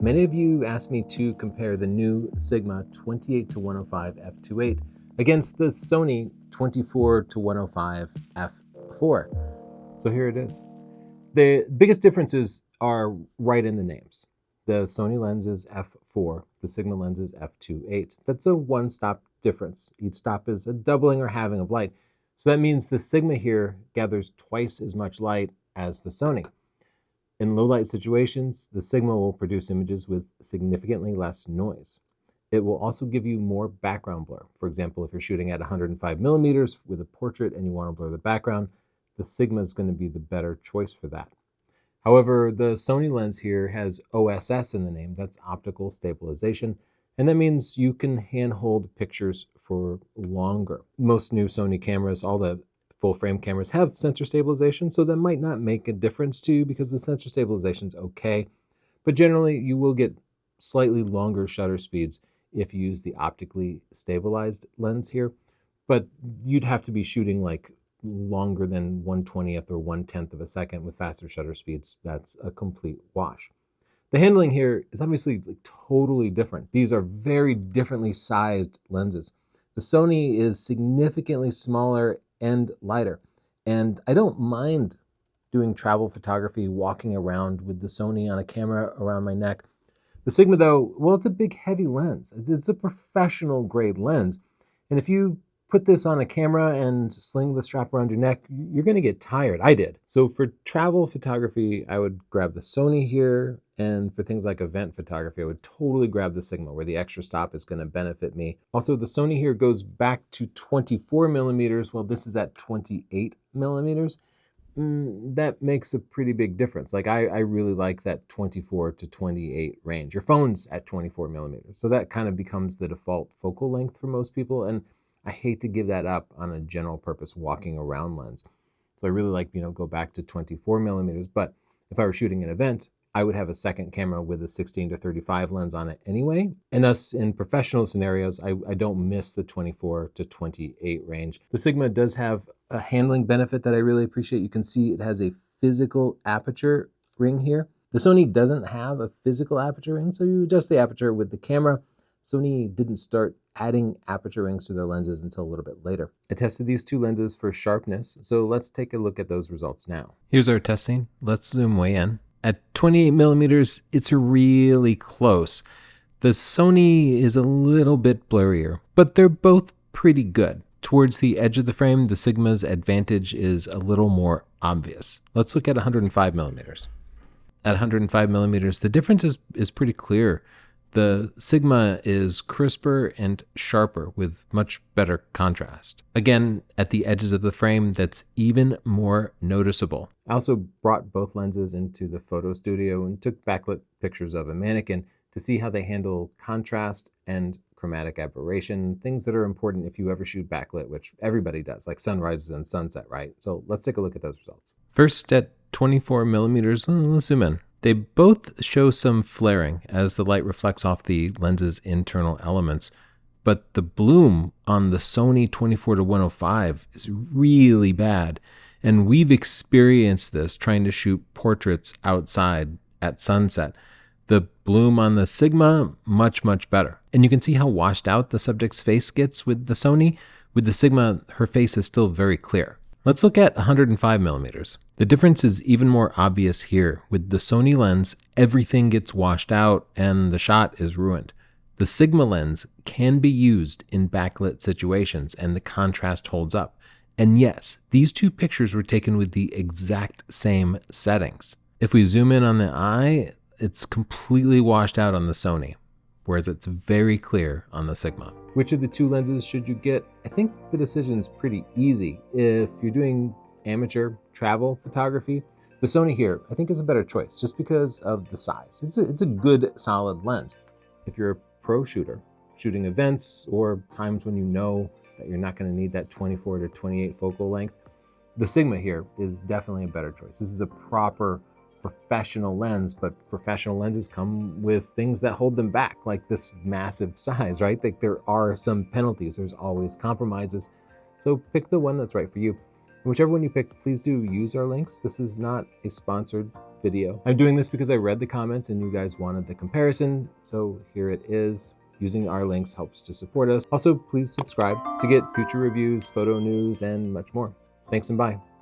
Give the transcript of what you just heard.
Many of you asked me to compare the new Sigma 28-105 f2.8 against the Sony 24-105 f4. So here it is. The biggest differences are right in the names. The Sony lens is f4, the Sigma lens is f2.8. That's a one-stop difference. Each stop is a doubling or halving of light. So that means the Sigma here gathers twice as much light as the Sony. In low light situations, the Sigma will produce images with significantly less noise. It will also give you more background blur. For example, if you're shooting at 105mm with a portrait and you want to blur the background, the Sigma is going to be the better choice for that. However, the Sony lens here has OSS in the name, that's optical stabilization, and that means you can handhold pictures for longer. Most new Sony cameras, all the full frame cameras have sensor stabilization, so that might not make a difference to you because the sensor stabilization is okay. But generally, you will get slightly longer shutter speeds if you use the optically stabilized lens here. But you'd have to be shooting like longer than 1/20th or 1/10 of a second with faster shutter speeds. That's a complete wash. The handling here is obviously totally different. These are very differently sized lenses. The Sony is significantly smaller and lighter. And I don't mind doing travel photography, walking around with the Sony on a camera around my neck. The Sigma though, well, it's a big heavy lens. It's a professional grade lens. And if you put this on a camera and sling the strap around your neck, you're gonna get tired. I did. So for travel photography, I would grab the Sony here. And for things like event photography, I would totally grab the Sigma where the extra stop is gonna benefit me. Also, the Sony here goes back to 24mm, while this is at 28mm. That makes a pretty big difference. Like I really like that 24 to 28 range. Your phone's at 24mm. So that kind of becomes the default focal length for most people. And I hate to give that up on a general purpose walking around lens. So I really like, go back to 24mm. But if I were shooting an event, I would have a second camera with a 16 to 35 lens on it anyway. And thus, in professional scenarios, I don't miss the 24 to 28 range. The Sigma does have a handling benefit that I really appreciate. You can see it has a physical aperture ring here. The Sony doesn't have a physical aperture ring, so you adjust the aperture with the camera. Sony didn't start adding aperture rings to their lenses until a little bit later. I tested these two lenses for sharpness, so let's take a look at those results now. Here's our testing. Let's zoom way in. At 28mm, it's really close. The Sony is a little bit blurrier, but they're both pretty good. Towards the edge of the frame, the Sigma's advantage is a little more obvious. Let's look at 105mm. At 105mm, the difference is pretty clear. The Sigma is crisper and sharper with much better contrast. Again, at the edges of the frame, that's even more noticeable. I also brought both lenses into the photo studio and took backlit pictures of a mannequin to see how they handle contrast and chromatic aberration, things that are important if you ever shoot backlit, which everybody does, like sunrises and sunset, right? So let's take a look at those results. First, at 24mm, let's zoom in. They both show some flaring as the light reflects off the lens's internal elements, but the bloom on the Sony 24-105 is really bad, and we've experienced this trying to shoot portraits outside at sunset. The bloom on the Sigma, much, much better. And you can see how washed out the subject's face gets with the Sony. With the Sigma, her face is still very clear. Let's look at 105mm. The difference is even more obvious here. With the Sony lens, everything gets washed out and the shot is ruined. The Sigma lens can be used in backlit situations and the contrast holds up. And yes, these two pictures were taken with the exact same settings. If we zoom in on the eye, it's completely washed out on the Sony, whereas it's very clear on the Sigma. Which of the two lenses should you get? I think the decision is pretty easy. If you're doing amateur travel photography, the Sony here I think is a better choice just because of the size. It's a good solid lens. If you're a pro shooter, shooting events or times when you know that you're not going to need that 24 to 28 focal length, the Sigma here is definitely a better choice. This is a proper professional lens, but professional lenses come with things that hold them back, like this massive size, right? Like there are some penalties, there's always compromises. So pick the one that's right for you. And whichever one you pick, please do use our links. This is not a sponsored video. I'm doing this because I read the comments and you guys wanted the comparison, so here it is. Using our links helps to support us. Also, please subscribe to get future reviews, photo news, and much more. Thanks and bye.